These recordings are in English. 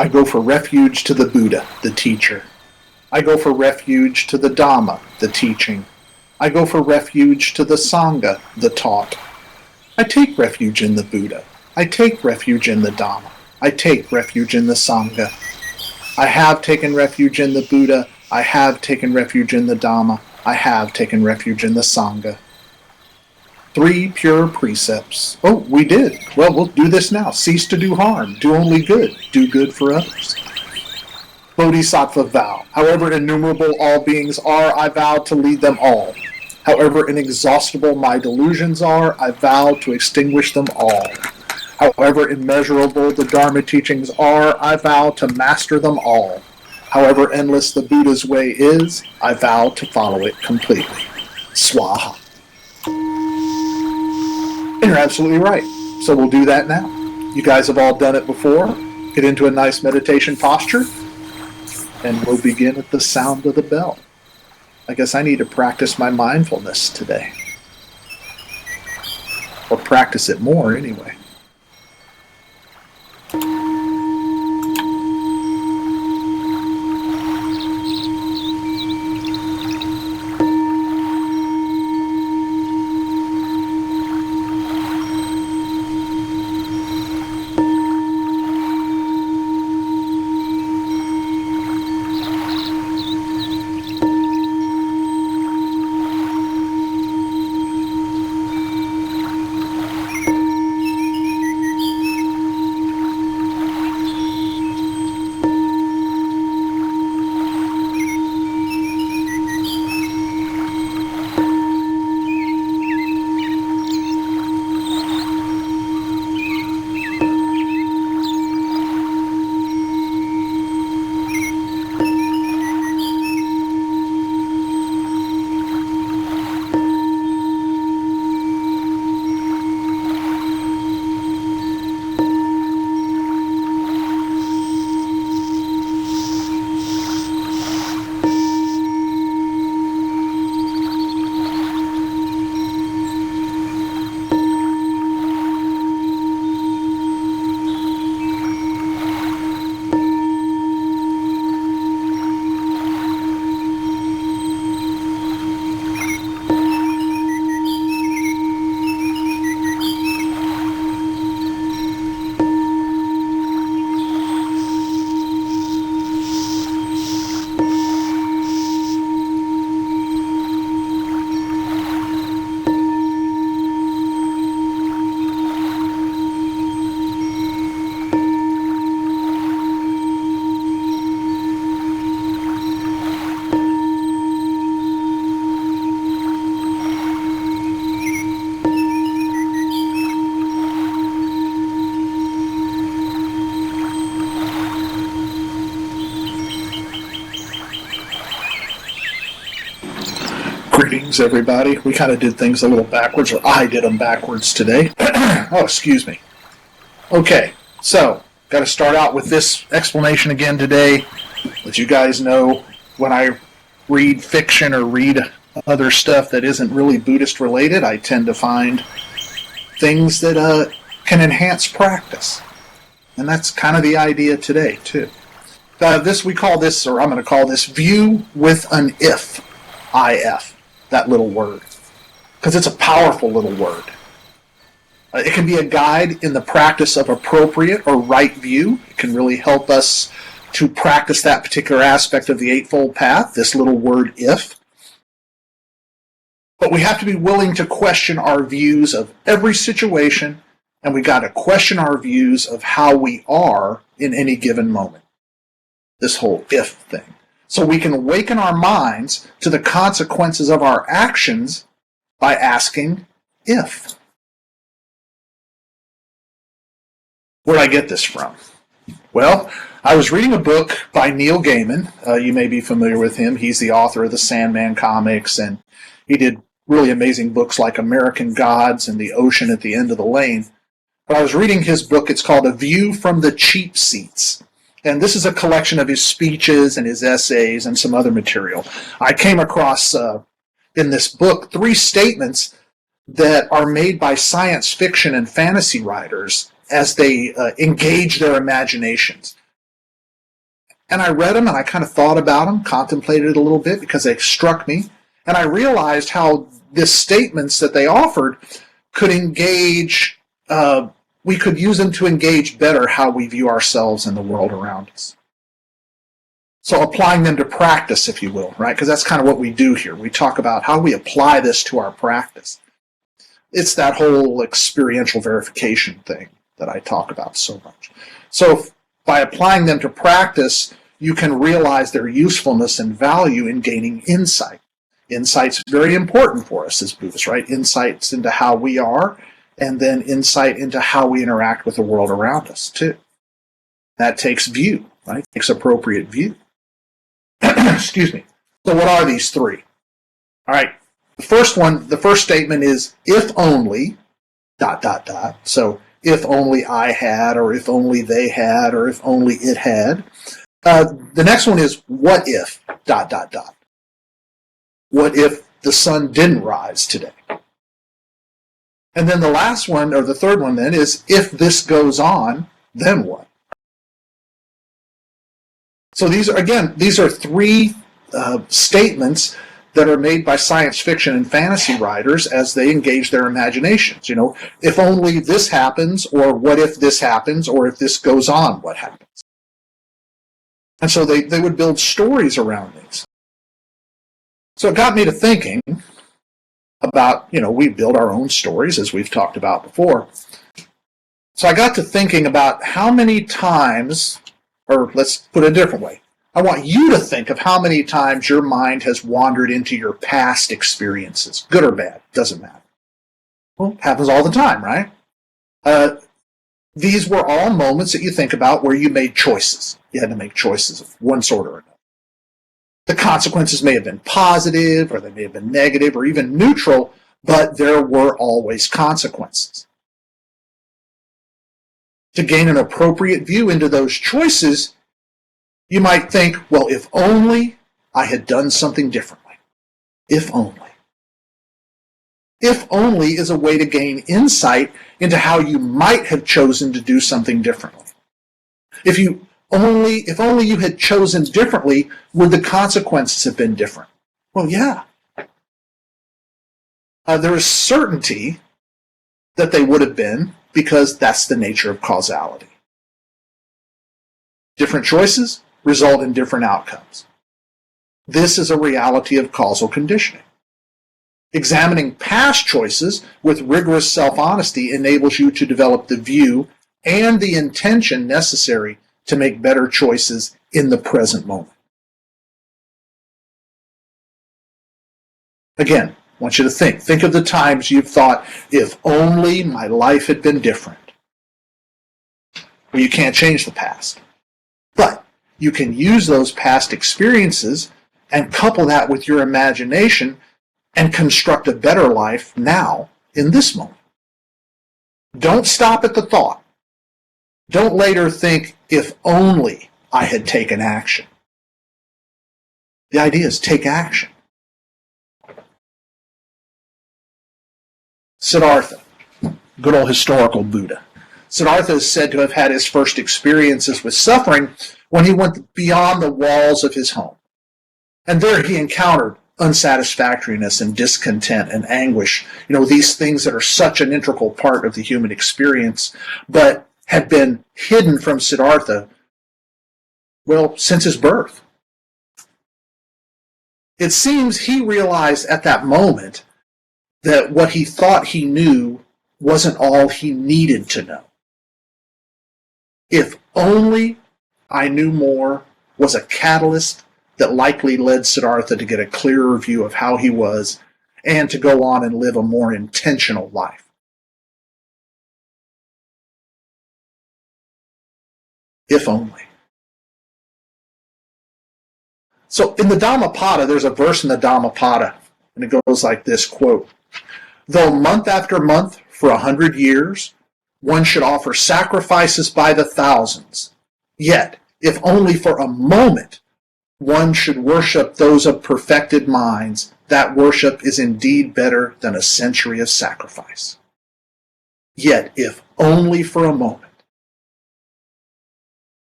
I go for refuge to the Buddha, the teacher. I go for refuge to the Dharma, the teaching. I go for refuge to the Sangha, the taught. I take refuge in the Buddha. I take refuge in the Dharma. I take refuge in the Sangha. I have taken refuge in the Buddha. I have taken refuge in the Dharma. I have taken refuge in the Sangha. 3 pure precepts. Oh, we did. Well, we'll do this now. Cease to do harm. Do only good. Do good for others. Bodhisattva vow. However innumerable all beings are, I vow to lead them all. However inexhaustible my delusions are, I vow to extinguish them all. However immeasurable the Dharma teachings are, I vow to master them all. However endless the Buddha's way is, I vow to follow it completely. Swaha. And you're absolutely right. So we'll do that now. You guys have all done it before. Get into a nice meditation posture. And we'll begin at the sound of the bell. I guess I need to practice my mindfulness today. Or practice it more anyway. Greetings, everybody. We kind of did things a little backwards, or I did them backwards today. Oh, excuse me. Okay, so got to start out with this explanation again today. As you guys know, when I read fiction or read other stuff that isn't really Buddhist related, I tend to find things that can enhance practice. And that's kind of the idea today, too. We call this, or I'm going to call this, view with an if. IF. That little word. Because it's a powerful little word. It can be a guide in the practice of appropriate or right view. It can really help us to practice that particular aspect of the Eightfold Path, this little word if. But we have to be willing to question our views of every situation, and we got to question our views of how we are in any given moment. This whole if thing. So we can awaken our minds to the consequences of our actions by asking if. Where did I get this from? Well, I was reading a book by Neil Gaiman. You may be familiar with him. He's the author of the Sandman comics, and he did really amazing books like American Gods and The Ocean at the End of the Lane. But I was reading his book. It's called A View from the Cheap Seats. And this is a collection of his speeches and his essays and some other material. I came across in this book 3 statements that are made by science fiction and fantasy writers as they engage their imaginations. And I read them and I kind of thought about them, contemplated it a little bit because they struck me. And I realized how the statements that they offered could engage, we could use them to engage better how we view ourselves and the world around us. So applying them to practice, if you will, right? Because that's kind of what we do here. We talk about how we apply this to our practice. It's that whole experiential verification thing that I talk about so much. So by applying them to practice, you can realize their usefulness and value in gaining insight. Insight's very important for us as Buddhists, right? Insights into how we are, and then insight into how we interact with the world around us, too. That takes view, right? It takes appropriate view. Excuse me. So what are these three? All right. The first statement is, if only, ... So, if only I had, or if only they had, or if only it had. The next one is, what if, ... What if the sun didn't rise today? And then the last one, or the third one then, is, if this goes on, then what? So these are three statements that are made by science fiction and fantasy writers as they engage their imaginations. You know, if only this happens, or what if this happens, or if this goes on, what happens? And so they would build stories around these. So it got me to thinking about, we build our own stories, as we've talked about before. So I got to thinking about how many times, or let's put it a different way, I want you to think of how many times your mind has wandered into your past experiences, good or bad, doesn't matter. Well, it happens all the time, right? These were all moments that you think about where you made choices. You had to make choices of one sort or another. The consequences may have been positive, or they may have been negative, or even neutral, but there were always consequences. To gain an appropriate view into those choices, you might think, well, if only I had done something differently. If only. If only is a way to gain insight into how you might have chosen to do something differently. If only you had chosen differently, would the consequences have been different? Well, yeah. There is certainty that they would have been, because that's the nature of causality. Different choices result in different outcomes. This is a reality of causal conditioning. Examining past choices with rigorous self-honesty enables you to develop the view and the intention necessary to make better choices in the present moment. Again, I want you to think of the times you've thought, if only my life had been different. Well, you can't change the past, but you can use those past experiences and couple that with your imagination and construct a better life now in this moment. Don't stop at the thought. Don't later think, if only I had taken action. The idea is take action. Siddhartha, good old historical Buddha. Siddhartha is said to have had his first experiences with suffering when he went beyond the walls of his home. And there he encountered unsatisfactoriness and discontent and anguish, these things that are such an integral part of the human experience, but had been hidden from Siddhartha, since his birth. It seems he realized at that moment that what he thought he knew wasn't all he needed to know. If only I knew more was a catalyst that likely led Siddhartha to get a clearer view of how he was and to go on and live a more intentional life. If only. So in the Dhammapada, there's a verse in the Dhammapada, and it goes like this, quote, "Though month after month for 100 years, one should offer sacrifices by the thousands, yet, if only for a moment, one should worship those of perfected minds, that worship is indeed better than a century of sacrifice." Yet, if only for a moment.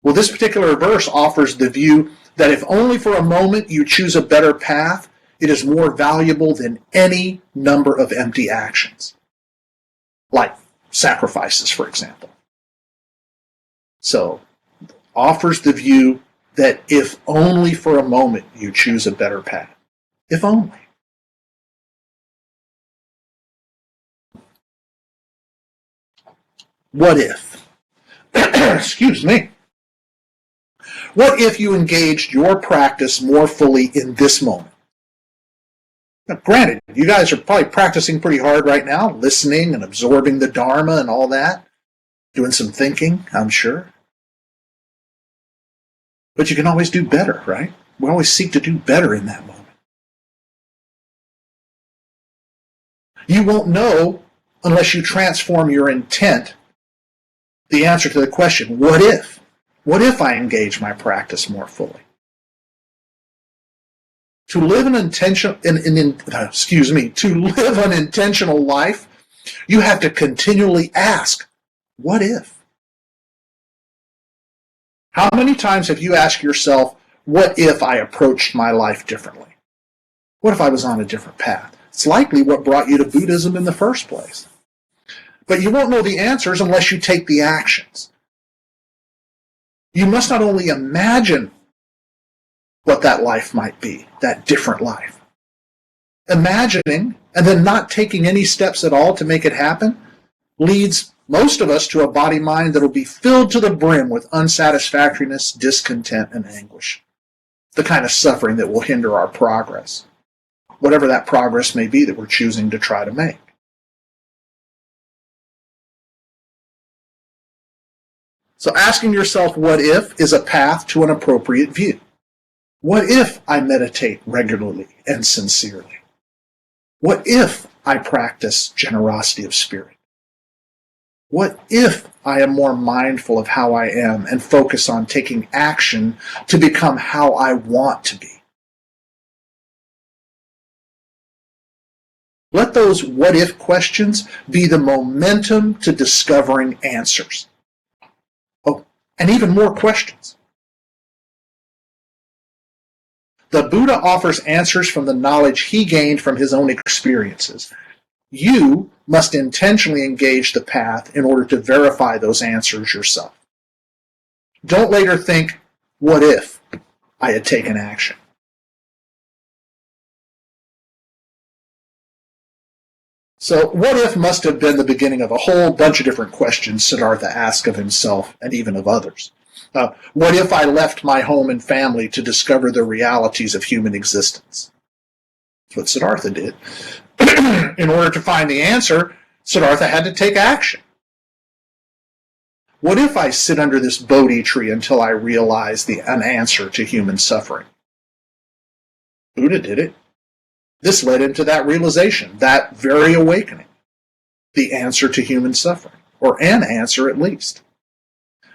Well, this particular verse offers the view that if only for a moment you choose a better path, it is more valuable than any number of empty actions, like sacrifices, for example. So, offers the view that if only for a moment you choose a better path. If only. What if? Excuse me. What if you engaged your practice more fully in this moment? Now, granted, you guys are probably practicing pretty hard right now, listening and absorbing the Dharma and all that, doing some thinking, I'm sure. But you can always do better, right? We always seek to do better in that moment. You won't know unless you transform your intent the answer to the question, what if? What if I engage my practice more fully? To live an intentional life, you have to continually ask, what if? How many times have you asked yourself, what if I approached my life differently? What if I was on a different path? It's likely what brought you to Buddhism in the first place. But you won't know the answers unless you take the actions. You must not only imagine what that life might be, that different life. Imagining and then not taking any steps at all to make it happen leads most of us to a body-mind that will be filled to the brim with unsatisfactoriness, discontent, and anguish. The kind of suffering that will hinder our progress, whatever that progress may be that we're choosing to try to make. So asking yourself, what if, is a path to an appropriate view. What if I meditate regularly and sincerely? What if I practice generosity of spirit? What if I am more mindful of how I am and focus on taking action to become how I want to be? Let those what if questions be the momentum to discovering answers. Oh, and even more questions. The Buddha offers answers from the knowledge he gained from his own experiences. You must intentionally engage the path in order to verify those answers yourself. Don't later think, what if I had taken action? So, what if must have been the beginning of a whole bunch of different questions Siddhartha asked of himself and even of others. What if I left my home and family to discover the realities of human existence? That's what Siddhartha did. In order to find the answer, Siddhartha had to take action. What if I sit under this Bodhi tree until I realize an answer to human suffering? Buddha did it. This led him to that realization, that very awakening, the answer to human suffering, or an answer at least.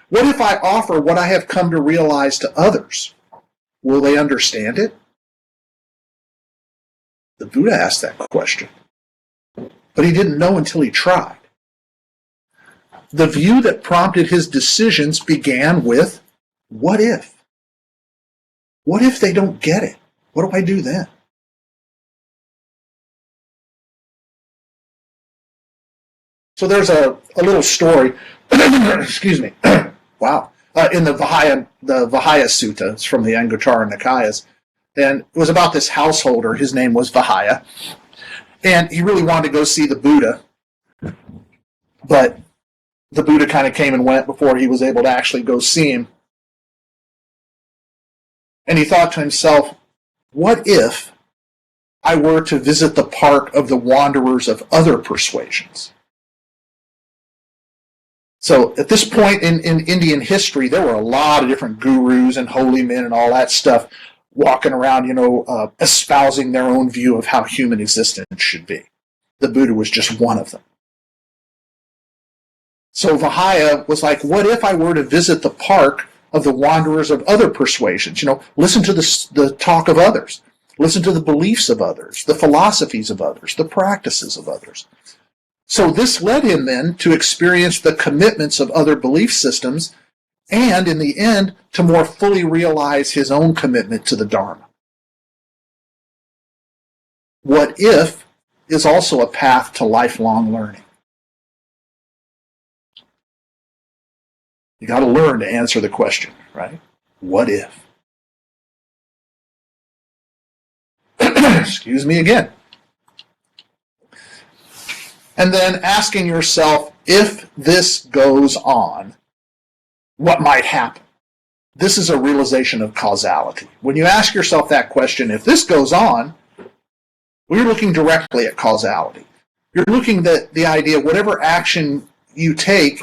What if I offer what I have come to realize to others? Will they understand it? The Buddha asked that question, but he didn't know until he tried. The view that prompted his decisions began with, what if? What if they don't get it? What do I do then? So there's a little story, excuse me, wow, in the Vihaya Sutta. It's from the Anguttara Nikayas. And it was about this householder. His name was Vihaya. And he really wanted to go see the Buddha. But the Buddha kind of came and went before he was able to actually go see him. And he thought to himself, what if I were to visit the park of the wanderers of other persuasions? So at this point in Indian history, there were a lot of different gurus and holy men and all that stuff walking around, espousing their own view of how human existence should be. The Buddha was just one of them. So Vihaya was like, what if I were to visit the park of the wanderers of other persuasions? Listen to the talk of others. Listen to the beliefs of others, the philosophies of others, the practices of others. So this led him then to experience the commitments of other belief systems and in the end, to more fully realize his own commitment to the Dharma. What if is also a path to lifelong learning. You got to learn to answer the question, right? What if? Excuse me again. And then asking yourself, if this goes on, what might happen? This is a realization of causality. When you ask yourself that question, if this goes on, we're looking directly at causality. You're looking at the idea, whatever action you take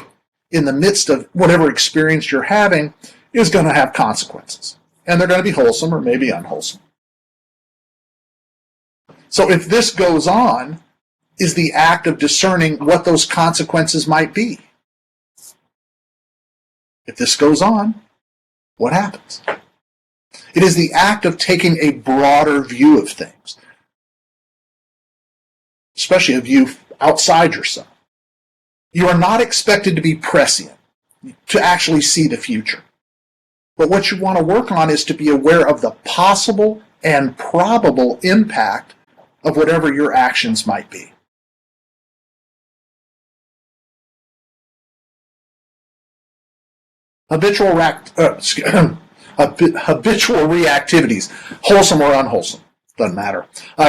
in the midst of whatever experience you're having is going to have consequences. And they're going to be wholesome or maybe unwholesome. So if this goes on, is the act of discerning what those consequences might be. If this goes on, what happens? It is the act of taking a broader view of things, especially a view outside yourself. You are not expected to be prescient, to actually see the future. But what you want to work on is to be aware of the possible and probable impact of whatever your actions might be. Habitual reactivities, wholesome or unwholesome, doesn't matter,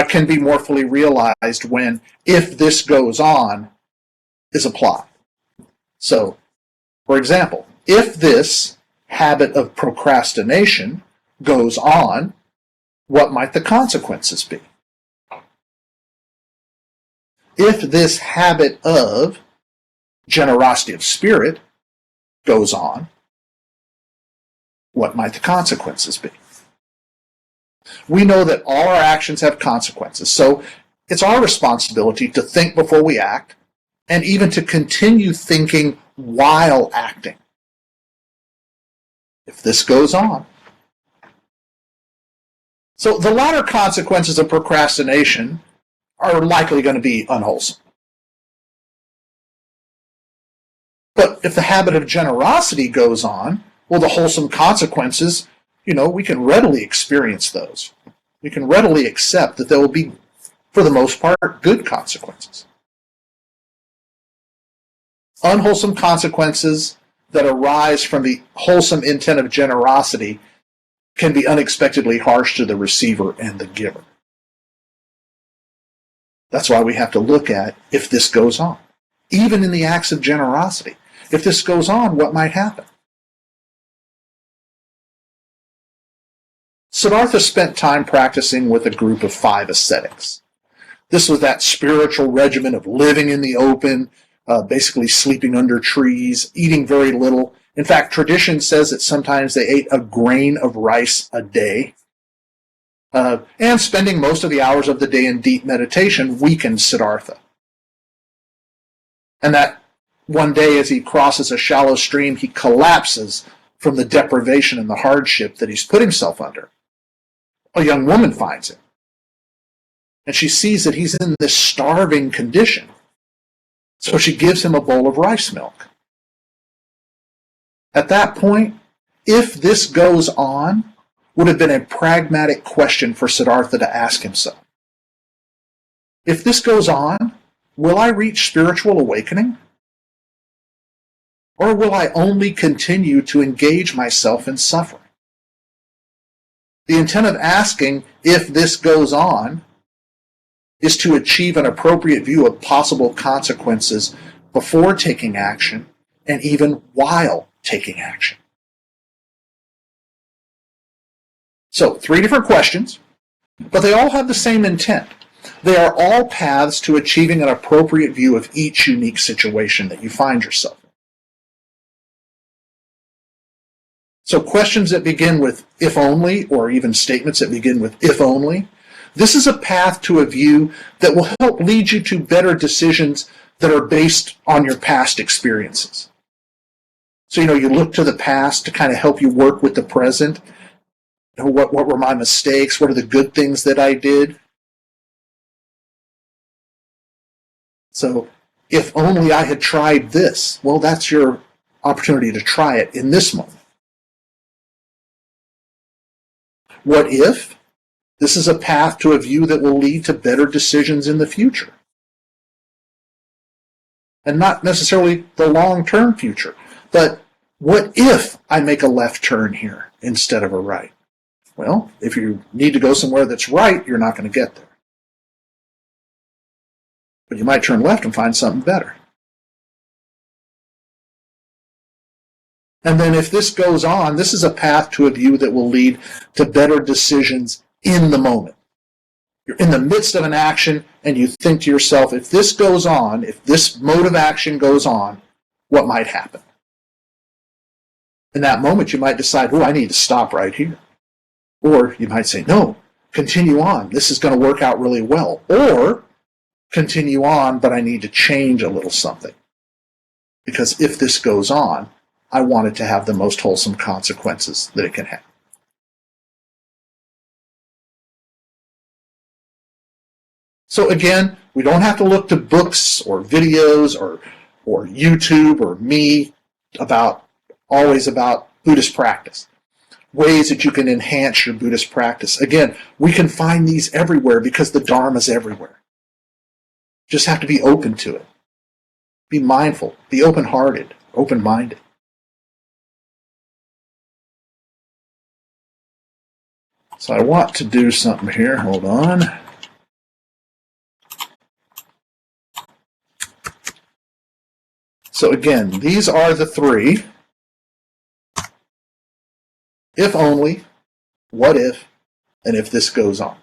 can be more fully realized when if this goes on is applied. So, for example, if this habit of procrastination goes on, what might the consequences be? If this habit of generosity of spirit goes on, what might the consequences be? We know that all our actions have consequences, so it's our responsibility to think before we act, and even to continue thinking while acting. If this goes on. So the latter consequences of procrastination are likely going to be unwholesome. But if the habit of generosity goes on, well, the wholesome consequences, we can readily experience those. We can readily accept that there will be, for the most part, good consequences. Unwholesome consequences that arise from the wholesome intent of generosity can be unexpectedly harsh to the receiver and the giver. That's why we have to look at if this goes on. Even in the acts of generosity, if this goes on, what might happen? Siddhartha spent time practicing with a group of 5 ascetics. This was that spiritual regimen of living in the open, basically sleeping under trees, eating very little. In fact, tradition says that sometimes they ate a grain of rice a day. And spending most of the hours of the day in deep meditation weakened Siddhartha. And that one day as he crosses a shallow stream, he collapses from the deprivation and the hardship that he's put himself under. A young woman finds him, and she sees that he's in this starving condition. So she gives him a bowl of rice milk. At that point, if this goes on, would have been a pragmatic question for Siddhartha to ask himself. If this goes on, will I reach spiritual awakening? Or will I only continue to engage myself in suffering? The intent of asking, if this goes on, is to achieve an appropriate view of possible consequences before taking action and even while taking action. So, 3 different questions, but they all have the same intent. They are all paths to achieving an appropriate view of each unique situation that you find yourself in. So questions that begin with if only, or even statements that begin with if only, this is a path to a view that will help lead you to better decisions that are based on your past experiences. So, you look to the past to kind of help you work with the present. What were my mistakes? What are the good things that I did? So, if only I had tried this. Well, that's your opportunity to try it in this moment. What if? This is a path to a view that will lead to better decisions in the future. And not necessarily the long-term future, but what if I make a left turn here instead of a right? Well, if you need to go somewhere that's right, you're not going to get there. But you might turn left and find something better. And then if this goes on, this is a path to a view that will lead to better decisions in the moment. You're in the midst of an action and you think to yourself, if this goes on, if this mode of action goes on, what might happen? In that moment, you might decide, I need to stop right here. Or you might say, no, continue on. This is going to work out really well. Or continue on, but I need to change a little something. Because if this goes on, I want it to have the most wholesome consequences that it can have. So again, we don't have to look to books or videos or YouTube or me always about Buddhist practice. Ways that you can enhance your Buddhist practice. Again, we can find these everywhere because the Dharma is everywhere. Just have to be open to it. Be mindful. Be open-hearted, open-minded. So I want to do something here. Hold on. So again, these are the three. If only, what if, and if this goes on.